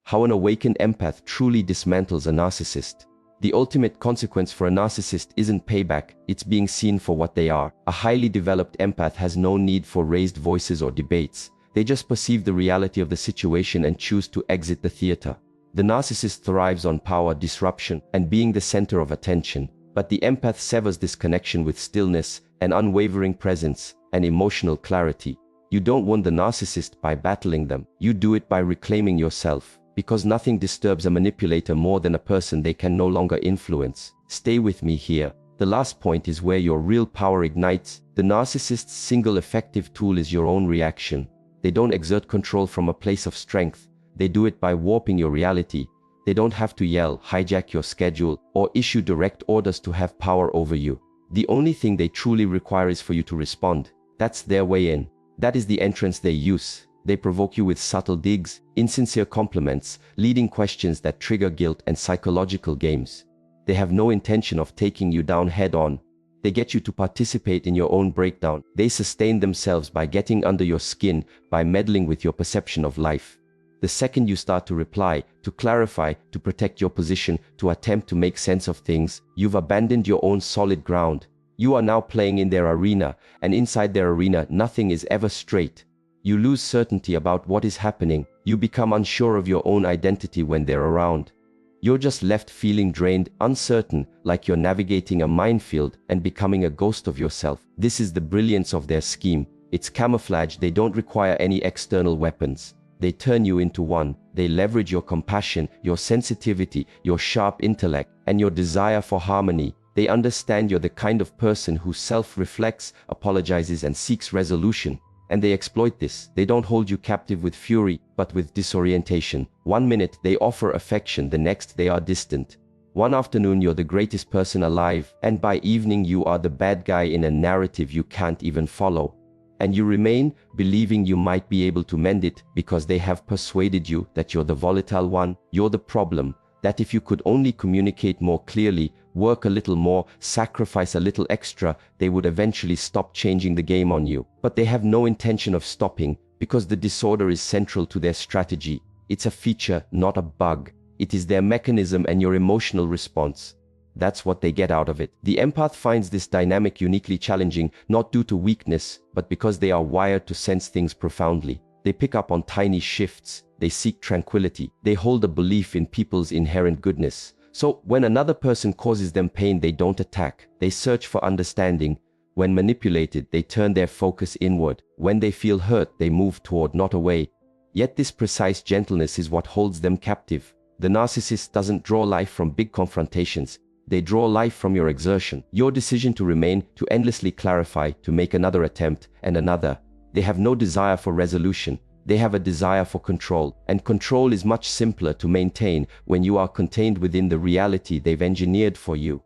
How an awakened empath truly dismantles a narcissist. The ultimate consequence for a narcissist isn't payback, it's being seen for what they are. A highly developed empath has no need for raised voices or debates. They just perceive the reality of the situation and choose to exit the theater. The narcissist thrives on power, disruption, and being the center of attention. But the empath severs this connection with stillness, an unwavering presence, and emotional clarity. You don't win the narcissist by battling them. You do it by reclaiming yourself. Because nothing disturbs a manipulator more than a person they can no longer influence. Stay with me here. The last point is where your real power ignites. The narcissist's single effective tool is your own reaction. They don't exert control from a place of strength. They do it by warping your reality. They don't have to yell, hijack your schedule, or issue direct orders to have power over you. The only thing they truly require is for you to respond. That's their way in. That is the entrance they use. They provoke you with subtle digs, insincere compliments, leading questions that trigger guilt and psychological games. They have no intention of taking you down head-on. They get you to participate in your own breakdown. They sustain themselves by getting under your skin, by meddling with your perception of life. The second you start to reply, to clarify, to protect your position, to attempt to make sense of things, you've abandoned your own solid ground. You are now playing in their arena, and inside their arena nothing is ever straight. You lose certainty about what is happening. You become unsure of your own identity when they're around. You're just left feeling drained, uncertain, like you're navigating a minefield and becoming a ghost of yourself. This is the brilliance of their scheme. It's camouflage. They don't require any external weapons. They turn you into one. They leverage your compassion, your sensitivity, your sharp intellect, and your desire for harmony. They understand you're the kind of person who self-reflects, apologizes, and seeks resolution. And they exploit this. They don't hold you captive with fury, but with disorientation. One minute they offer affection, the next they are distant. One afternoon you're the greatest person alive, and by evening you are the bad guy in a narrative you can't even follow. And you remain, believing you might be able to mend it, because they have persuaded you that you're the volatile one, you're the problem, that if you could only communicate more clearly, work a little more, sacrifice a little extra, they would eventually stop changing the game on you. But they have no intention of stopping, because the disorder is central to their strategy. It's a feature, not a bug. It is their mechanism and your emotional response. That's what they get out of it. The empath finds this dynamic uniquely challenging, not due to weakness, but because they are wired to sense things profoundly. They pick up on tiny shifts. They seek tranquility. They hold a belief in people's inherent goodness. So when another person causes them pain, they don't attack. They search for understanding. When manipulated, they turn their focus inward. When they feel hurt, they move toward, not away. Yet this precise gentleness is what holds them captive. The narcissist doesn't draw life from big confrontations. They draw life from your exertion, your decision to remain, to endlessly clarify, to make another attempt, and another. They have no desire for resolution. They have a desire for control, and control is much simpler to maintain when you are contained within the reality they've engineered for you.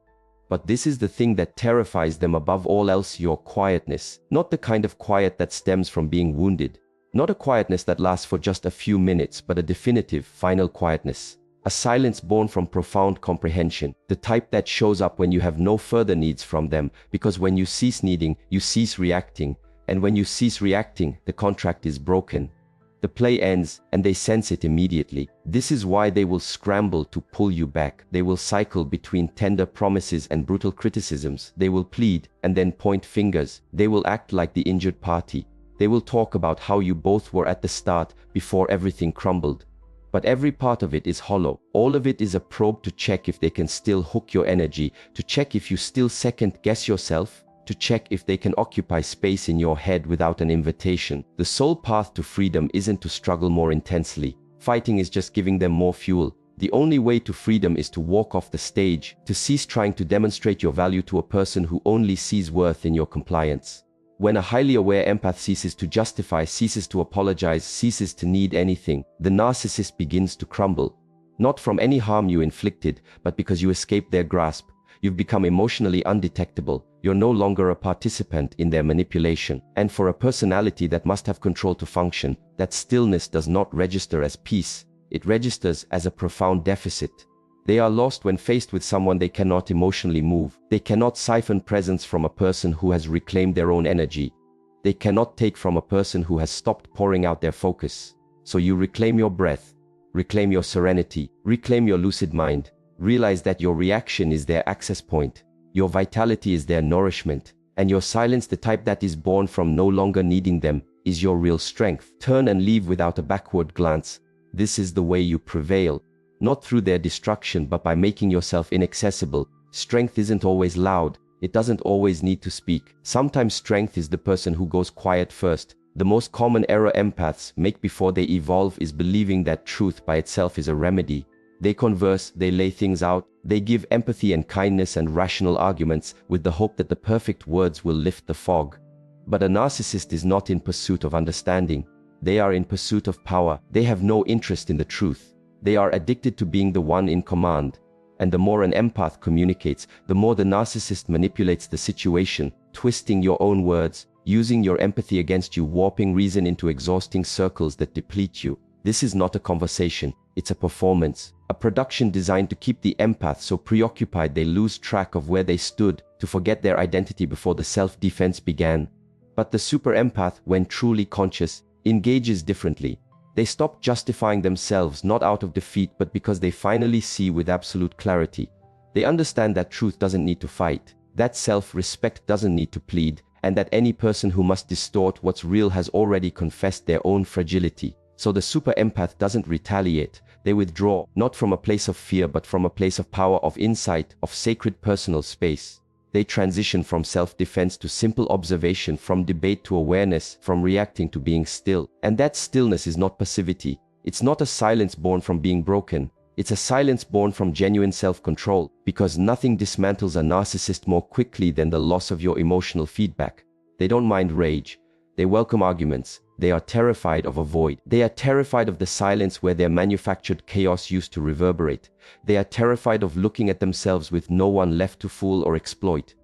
But this is the thing that terrifies them above all else: your quietness. Not the kind of quiet that stems from being wounded. Not a quietness that lasts for just a few minutes, but a definitive, final quietness. A silence born from profound comprehension, the type that shows up when you have no further needs from them, because when you cease needing, you cease reacting, and when you cease reacting, the contract is broken. The play ends, and they sense it immediately. This is why they will scramble to pull you back. They will cycle between tender promises and brutal criticisms. They will plead, and then point fingers. They will act like the injured party. They will talk about how you both were at the start, before everything crumbled. But every part of it is hollow. All of it is a probe to check if they can still hook your energy, to check if you still second-guess yourself, to check if they can occupy space in your head without an invitation. The sole path to freedom isn't to struggle more intensely. Fighting is just giving them more fuel. The only way to freedom is to walk off the stage, to cease trying to demonstrate your value to a person who only sees worth in your compliance. When a highly aware empath ceases to justify, ceases to apologize, ceases to need anything, the narcissist begins to crumble. Not from any harm you inflicted, but because you escaped their grasp. You've become emotionally undetectable. You're no longer a participant in their manipulation. And for a personality that must have control to function, that stillness does not register as peace. It registers as a profound deficit. They are lost when faced with someone they cannot emotionally move. They cannot siphon presence from a person who has reclaimed their own energy. They cannot take from a person who has stopped pouring out their focus. So you reclaim your breath. reclaim your serenity, reclaim your lucid mind. Realize that your reaction is their access point, your vitality is their nourishment, and your silence, the type that is born from no longer needing them, is your real strength. Turn and leave without a backward glance. This is the way you prevail, not through their destruction but by making yourself inaccessible. Strength isn't always loud, it doesn't always need to speak. Sometimes strength is the person who goes quiet first. The most common error empaths make before they evolve is believing that truth by itself is a remedy. They converse, they lay things out, they give empathy and kindness and rational arguments with the hope that the perfect words will lift the fog. But a narcissist is not in pursuit of understanding. They are in pursuit of power. They have no interest in the truth. They are addicted to being the one in command. And the more an empath communicates, the more the narcissist manipulates the situation, twisting your own words, using your empathy against you, warping reason into exhausting circles that deplete you. This is not a conversation, it's a performance. A production designed to keep the empath so preoccupied they lose track of where they stood, to forget their identity before the self-defense began. But the super empath, when truly conscious, engages differently. They stop justifying themselves not out of defeat but because they finally see with absolute clarity. They understand that truth doesn't need to fight, that self-respect doesn't need to plead, and that any person who must distort what's real has already confessed their own fragility. So the super empath doesn't retaliate. They withdraw, not from a place of fear but from a place of power, of insight, of sacred personal space. They transition from self-defense to simple observation, from debate to awareness, from reacting to being still. And that stillness is not passivity. It's not a silence born from being broken. It's a silence born from genuine self-control, because nothing dismantles a narcissist more quickly than the loss of your emotional feedback. They don't mind rage. They welcome arguments. They are terrified of a void. They are terrified of the silence where their manufactured chaos used to reverberate. They are terrified of looking at themselves with no one left to fool or exploit.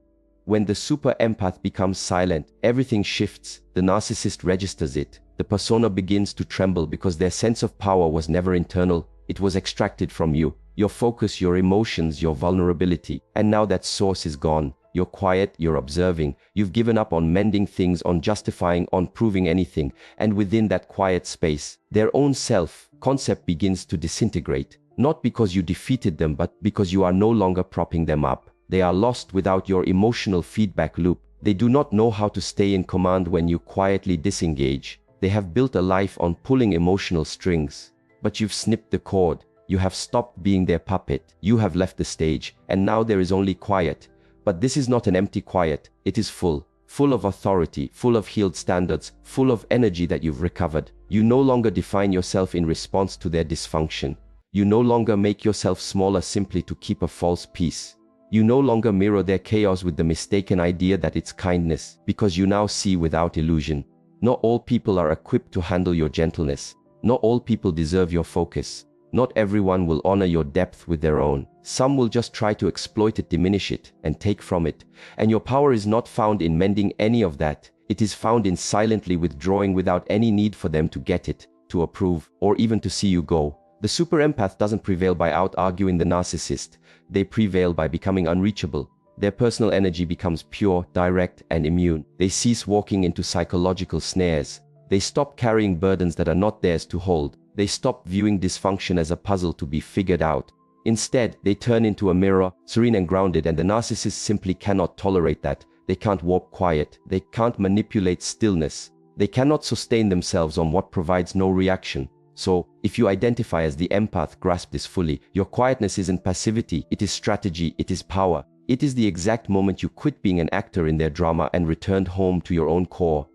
When the super empath becomes silent, everything shifts. The narcissist registers it. The persona begins to tremble because their sense of power was never internal. It was extracted from you, your focus, your emotions, your vulnerability. And now that source is gone. You're quiet, you're observing, you've given up on mending things, on justifying, on proving anything. And within that quiet space, their own self-concept begins to disintegrate. Not because you defeated them, but because you are no longer propping them up. They are lost without your emotional feedback loop. They do not know how to stay in command when you quietly disengage. They have built a life on pulling emotional strings. But you've snipped the cord. You have stopped being their puppet. You have left the stage, and now there is only quiet. But this is not an empty quiet. It is full of authority, full of healed standards, full of energy that you've recovered. You no longer define yourself in response to their dysfunction. You no longer make yourself smaller simply to keep a false peace. You no longer mirror their chaos with the mistaken idea that it's kindness, because you now see without illusion. Not all people are equipped to handle your gentleness. Not all people deserve your focus. Not everyone will honor your depth with their own. Some will just try to exploit it, diminish it, and take from it. And your power is not found in mending any of that. It is found in silently withdrawing without any need for them to get it, to approve, or even to see you go. The super empath doesn't prevail by out-arguing the narcissist. They prevail by becoming unreachable. Their personal energy becomes pure, direct, and immune. They cease walking into psychological snares. They stop carrying burdens that are not theirs to hold. They stop viewing dysfunction as a puzzle to be figured out. Instead, they turn into a mirror, serene and grounded, and the narcissist simply cannot tolerate that. They can't warp quiet. They can't manipulate stillness. They cannot sustain themselves on what provides no reaction. So, if you identify as the empath, grasp this fully. Your quietness isn't passivity, it is strategy, it is power. It is the exact moment you quit being an actor in their drama and returned home to your own core.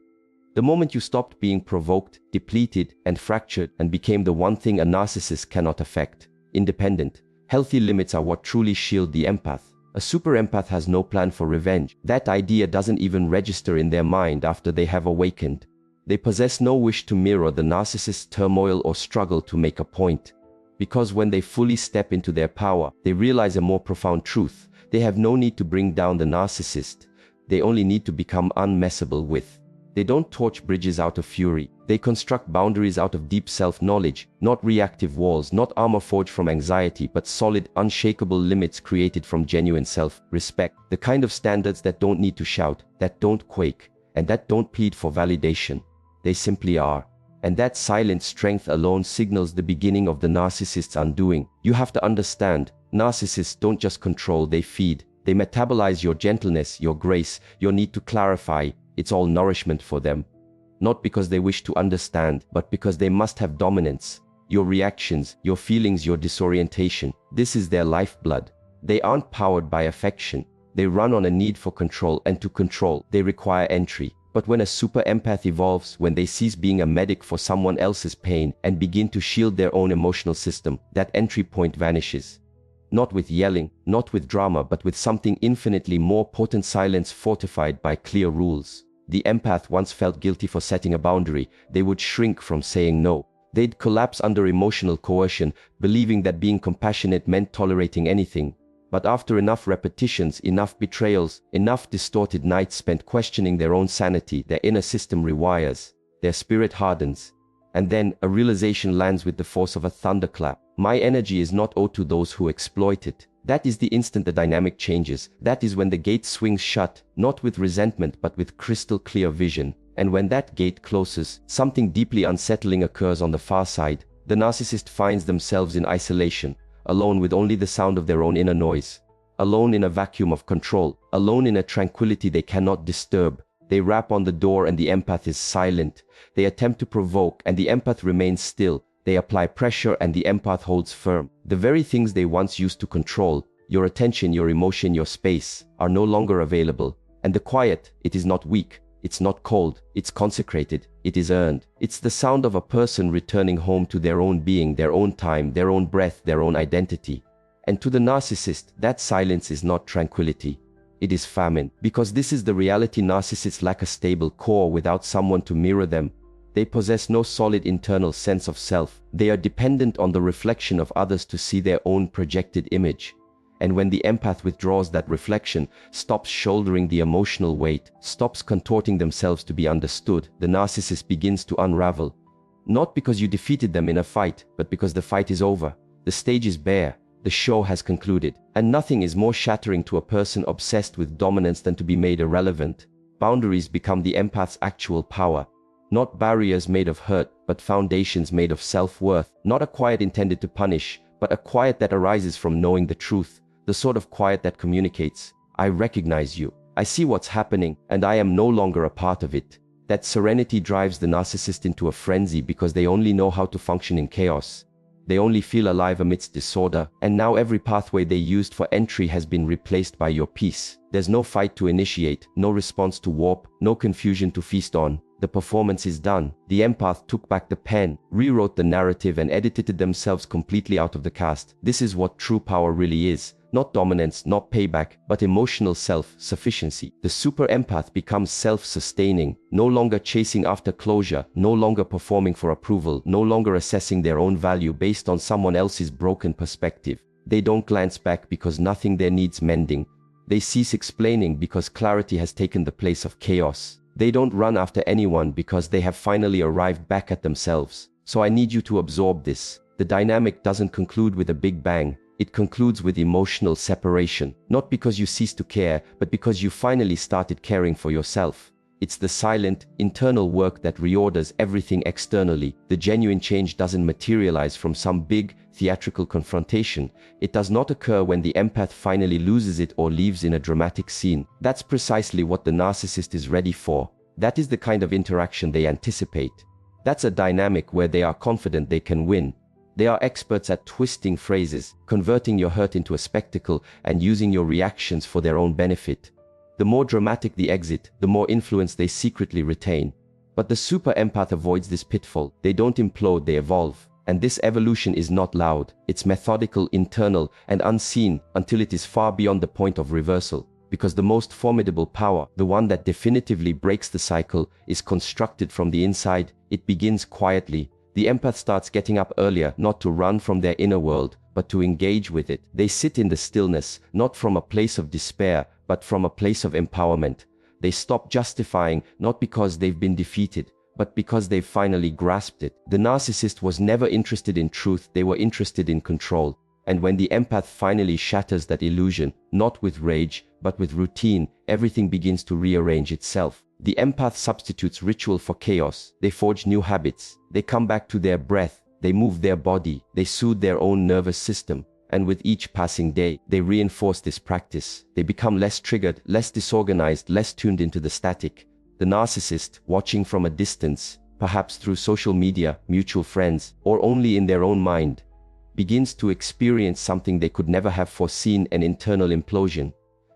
The moment you stopped being provoked, depleted, and fractured and became the one thing a narcissist cannot affect. Independent. Healthy limits are what truly shield the empath. A super empath has no plan for revenge. That idea doesn't even register in their mind after they have awakened. They possess no wish to mirror the narcissist's turmoil or struggle to make a point. Because when they fully step into their power, they realize a more profound truth. They have no need to bring down the narcissist. They only need to become unmessable with. They don't torch bridges out of fury. They construct boundaries out of deep self-knowledge, not reactive walls, not armor forged from anxiety, but solid, unshakable limits created from genuine self-respect. The kind of standards that don't need to shout, that don't quake, and that don't plead for validation. They simply are. And that silent strength alone signals the beginning of the narcissist's undoing. You have to understand, narcissists don't just control, they feed. They metabolize your gentleness, your grace, your need to clarify. It's all nourishment for them. Not because they wish to understand, but because they must have dominance. Your reactions, your feelings, your disorientation, this is their lifeblood. They aren't powered by affection. They run on a need for control, and to control, they require entry. But when a super empath evolves, when they cease being a medic for someone else's pain and begin to shield their own emotional system, that entry point vanishes. Not with yelling, not with drama, but with something infinitely more potent: silence fortified by clear rules. The empath once felt guilty for setting a boundary. They would shrink from saying no. They'd collapse under emotional coercion, believing that being compassionate meant tolerating anything. But after enough repetitions, enough betrayals, enough distorted nights spent questioning their own sanity, their inner system rewires, their spirit hardens. And then a realization lands with the force of a thunderclap. My energy is not owed to those who exploit it. That is the instant the dynamic changes. That is when the gate swings shut, not with resentment but with crystal clear vision. And when that gate closes, something deeply unsettling occurs on the far side. The narcissist finds themselves in isolation, alone with only the sound of their own inner noise, alone in a vacuum of control, alone in a tranquility they cannot disturb. They rap on the door and the empath is silent. They attempt to provoke and the empath remains still. They apply pressure and the empath holds firm. The very things they once used to control, your attention, your emotion, your space, are no longer available. And the quiet, it is not weak. It's not cold, it's consecrated, it is earned. It's the sound of a person returning home to their own being, their own time, their own breath, their own identity. And to the narcissist, that silence is not tranquility. It is famine, because this is the reality. Narcissists lack a stable core without someone to mirror them. They possess no solid internal sense of self. They are dependent on the reflection of others to see their own projected image. And when the empath withdraws that reflection, stops shouldering the emotional weight, stops contorting themselves to be understood, the narcissist begins to unravel. Not because you defeated them in a fight, but because the fight is over. The stage is bare. The show has concluded. And nothing is more shattering to a person obsessed with dominance than to be made irrelevant. Boundaries become the empath's actual power. Not barriers made of hurt, but foundations made of self-worth. Not a quiet intended to punish, but a quiet that arises from knowing the truth. The sort of quiet that communicates, I recognize you, I see what's happening, and I am no longer a part of it. That serenity drives the narcissist into a frenzy because they only know how to function in chaos. They only feel alive amidst disorder, and now every pathway they used for entry has been replaced by your peace. There's no fight to initiate, no response to warp, no confusion to feast on. The performance is done. The empath took back the pen, rewrote the narrative and edited themselves completely out of the cast. This is what true power really is. Not dominance, not payback, but emotional self-sufficiency. The super empath becomes self-sustaining, no longer chasing after closure, no longer performing for approval, no longer assessing their own value based on someone else's broken perspective. They don't glance back because nothing there needs mending. They cease explaining because clarity has taken the place of chaos. They don't run after anyone because they have finally arrived back at themselves. So I need you to absorb this. The dynamic doesn't conclude with a big bang. It concludes with emotional separation, not because you cease to care, but because you finally started caring for yourself. It's the silent, internal work that reorders everything externally. The genuine change doesn't materialize from some big, theatrical confrontation. It does not occur when the empath finally loses it or leaves in a dramatic scene. That's precisely what the narcissist is ready for. That is the kind of interaction they anticipate. That's a dynamic where they are confident they can win. They are experts at twisting phrases, converting your hurt into a spectacle, and using your reactions for their own benefit. The more dramatic the exit, the more influence they secretly retain. But the super empath avoids this pitfall. They don't implode, they evolve. And this evolution is not loud. It's methodical, internal, and unseen until it is far beyond the point of reversal. Because the most formidable power, the one that definitively breaks the cycle, is constructed from the inside. It begins quietly. The empath starts getting up earlier, not to run from their inner world, but to engage with it. They sit in the stillness, not from a place of despair, but from a place of empowerment. They stop justifying, not because they've been defeated, but because they've finally grasped it. The narcissist was never interested in truth, they were interested in control. And when the empath finally shatters that illusion, not with rage, but with routine, everything begins to rearrange itself. The empath substitutes ritual for chaos. They forge new habits. They come back to their breath. They move their body. They soothe their own nervous system. And with each passing day, they reinforce this practice. They become less triggered, less disorganized, less tuned into the static. The narcissist, watching from a distance, perhaps through social media, mutual friends, or only in their own mind, begins to experience something they could never have foreseen: an internal implosion.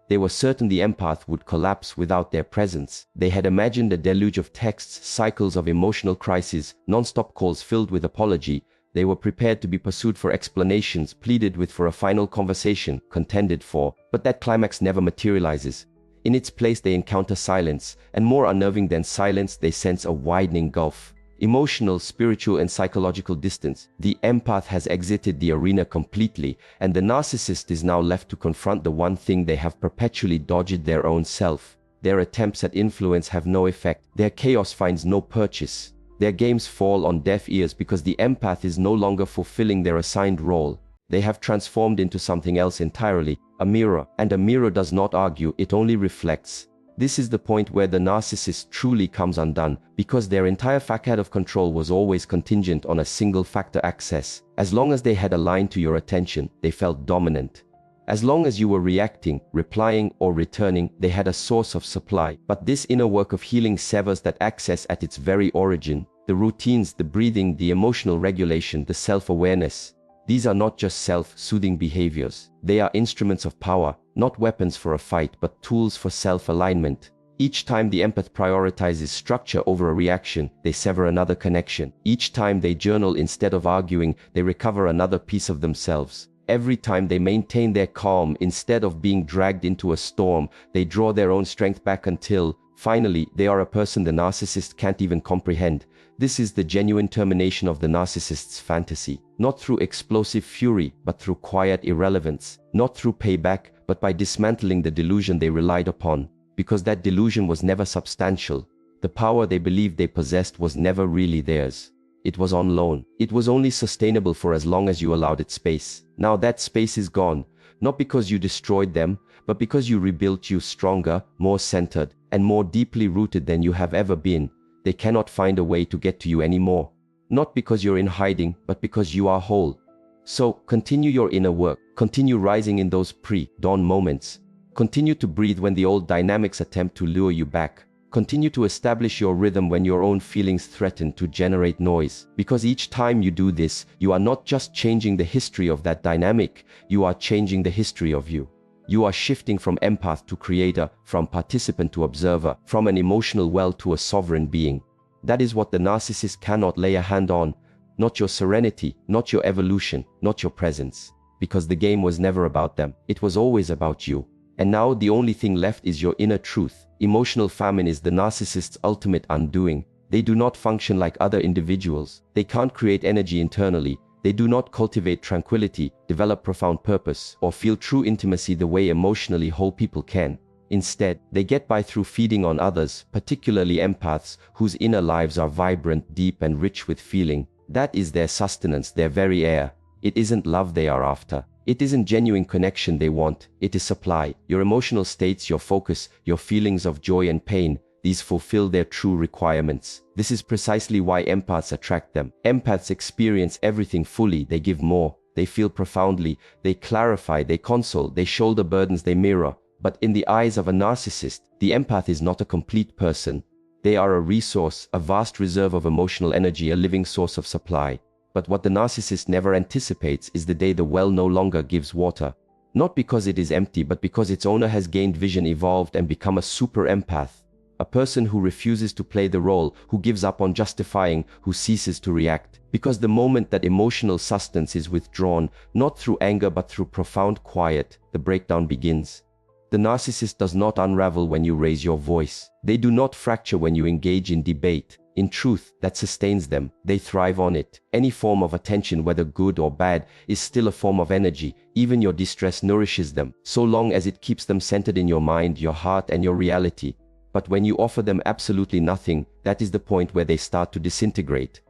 They were certain the empath would collapse without their presence. They had imagined a deluge of texts, cycles of emotional crises, non-stop calls filled with apology. They were prepared to be pursued for explanations, pleaded with for a final conversation, contended for, but that climax never materializes. In its place they encounter silence, and more unnerving than silence, they sense a widening gulf. Emotional, spiritual, and psychological distance. The empath has exited the arena completely, and the narcissist is now left to confront the one thing they have perpetually dodged: their own self. Their attempts at influence have no effect. Their chaos finds no purchase. Their games fall on deaf ears because the empath is no longer fulfilling their assigned role. They have transformed into something else entirely, a mirror, and a mirror does not argue, it only reflects. This is the point where the narcissist truly comes undone, because their entire facade of control was always contingent on a single factor: access. As long as they had a line to your attention, they felt dominant. As long as you were reacting, replying, or returning, they had a source of supply. But this inner work of healing severs that access at its very origin. The routines, the breathing, the emotional regulation, the self-awareness. These are not just self-soothing behaviors. They are instruments of power, not weapons for a fight, but tools for self-alignment. Each time the empath prioritizes structure over a reaction, they sever another connection. Each time they journal instead of arguing, they recover another piece of themselves. Every time they maintain their calm instead of being dragged into a storm, they draw their own strength back until, finally, they are a person the narcissist can't even comprehend. This is the genuine termination of the narcissist's fantasy. Not through explosive fury, but through quiet irrelevance. Not through payback, but by dismantling the delusion they relied upon. Because that delusion was never substantial. The power they believed they possessed was never really theirs. It was on loan. It was only sustainable for as long as you allowed it space. Now that space is gone, not because you destroyed them, but because you rebuilt you stronger, more centered, and more deeply rooted than you have ever been. They cannot find a way to get to you anymore. Not because you're in hiding, but because you are whole. So, continue your inner work. Continue rising in those pre-dawn moments. Continue to breathe when the old dynamics attempt to lure you back. Continue to establish your rhythm when your own feelings threaten to generate noise. Because each time you do this, you are not just changing the history of that dynamic, you are changing the history of you. You are shifting from empath to creator, from participant to observer, from an emotional well to a sovereign being. That is what the narcissist cannot lay a hand on. Not your serenity, not your evolution, not your presence. Because the game was never about them, it was always about you. And now the only thing left is your inner truth. Emotional famine is the narcissist's ultimate undoing. They do not function like other individuals. They can't create energy internally. They do not cultivate tranquility, develop profound purpose, or feel true intimacy the way emotionally whole people can. Instead, they get by through feeding on others, particularly empaths, whose inner lives are vibrant, deep, and rich with feeling. That is their sustenance, their very air. It isn't love they are after. It isn't genuine connection they want. It is supply. Your emotional states, your focus, your feelings of joy and pain, these fulfill their true requirements. This is precisely why empaths attract them. Empaths experience everything fully. They give more. They feel profoundly. They clarify. They console. They shoulder burdens. They mirror. But in the eyes of a narcissist, the empath is not a complete person. They are a resource, a vast reserve of emotional energy, a living source of supply. But what the narcissist never anticipates is the day the well no longer gives water. Not because it is empty, but because its owner has gained vision, evolved, and become a super empath. A person who refuses to play the role, who gives up on justifying, who ceases to react. Because the moment that emotional sustenance is withdrawn, not through anger but through profound quiet, the breakdown begins. The narcissist does not unravel when you raise your voice. They do not fracture when you engage in debate. In truth, that sustains them. They thrive on it. Any form of attention, whether good or bad, is still a form of energy. Even your distress nourishes them, so long as it keeps them centered in your mind, your heart, and your reality. But when you offer them absolutely nothing, that is the point where they start to disintegrate.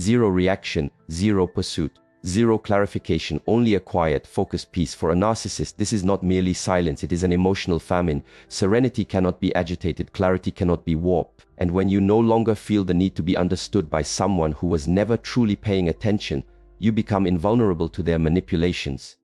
Zero reaction, zero pursuit, Zero clarification, only a quiet, focused peace. For a narcissist, this is not merely silence, it is an emotional famine. Serenity cannot be agitated, clarity cannot be warped. And when you no longer feel the need to be understood by someone who was never truly paying attention, you become invulnerable to their manipulations.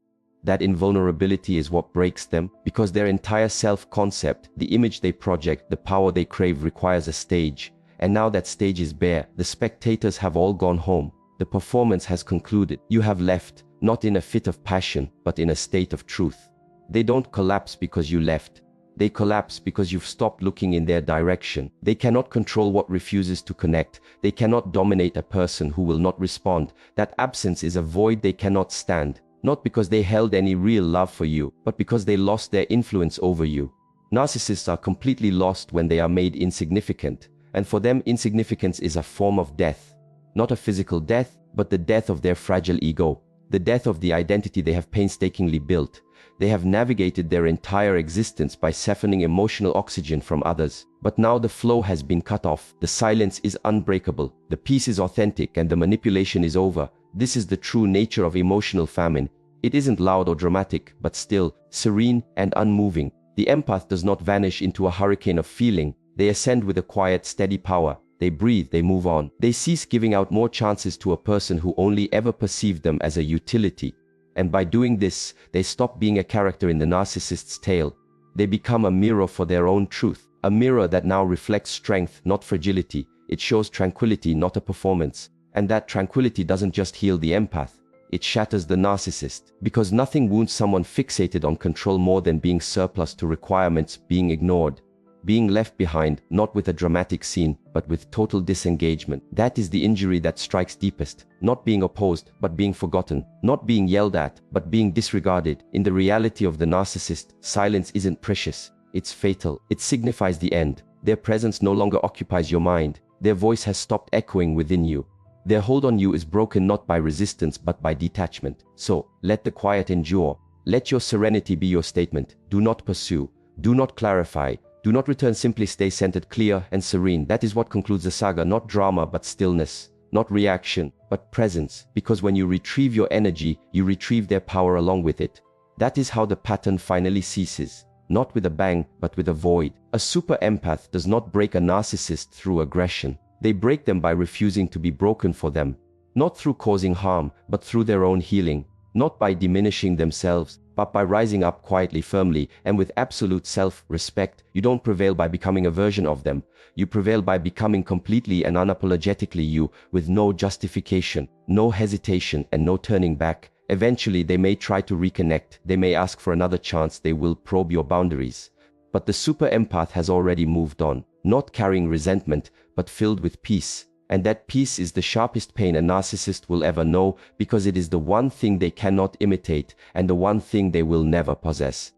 That invulnerability is what breaks them, because their entire self-concept, the image they project, the power they crave requires a stage. And now that stage is bare, the spectators have all gone home. The performance has concluded. You have left, not in a fit of passion, but in a state of truth. They don't collapse because you left. They collapse because you've stopped looking in their direction. They cannot control what refuses to connect. They cannot dominate a person who will not respond. That absence is a void they cannot stand. Not because they held any real love for you, but because they lost their influence over you. Narcissists are completely lost when they are made insignificant, and for them insignificance is a form of death. Not a physical death, but the death of their fragile ego, the death of the identity they have painstakingly built. They have navigated their entire existence by siphoning emotional oxygen from others. But now the flow has been cut off, the silence is unbreakable, the peace is authentic, and the manipulation is over. This is the true nature of emotional famine. It isn't loud or dramatic, but still, serene and unmoving. The empath does not vanish into a hurricane of feeling. They ascend with a quiet, steady power. They breathe, they move on. They cease giving out more chances to a person who only ever perceived them as a utility. And by doing this, they stop being a character in the narcissist's tale. They become a mirror for their own truth. A mirror that now reflects strength, not fragility. It shows tranquility, not a performance. And that tranquility doesn't just heal the empath, it shatters the narcissist. Because nothing wounds someone fixated on control more than being surplus to requirements, being ignored, being left behind, not with a dramatic scene, but with total disengagement. That is the injury that strikes deepest. Not being opposed, but being forgotten. Not being yelled at, but being disregarded. In the reality of the narcissist, silence isn't precious, it's fatal. It signifies the end. Their presence no longer occupies your mind. Their voice has stopped echoing within you. Their hold on you is broken not by resistance but by detachment. So, let the quiet endure. Let your serenity be your statement. Do not pursue. Do not clarify. Do not return, simply stay centered, clear and serene. That is what concludes the saga. Not drama but stillness. Not reaction but presence. Because when you retrieve your energy, you retrieve their power along with it. That is how the pattern finally ceases. Not with a bang but with a void. A super empath does not break a narcissist through aggression. They break them by refusing to be broken for them. Not through causing harm, but through their own healing. Not by diminishing themselves, but by rising up quietly, firmly, and with absolute self-respect. You don't prevail by becoming a version of them. You prevail by becoming completely and unapologetically you, with no justification, no hesitation, and no turning back. Eventually, they may try to reconnect. They may ask for another chance. They will probe your boundaries. But the super empath has already moved on. Not carrying resentment, but filled with peace. And that peace is the sharpest pain a narcissist will ever know, because it is the one thing they cannot imitate and the one thing they will never possess.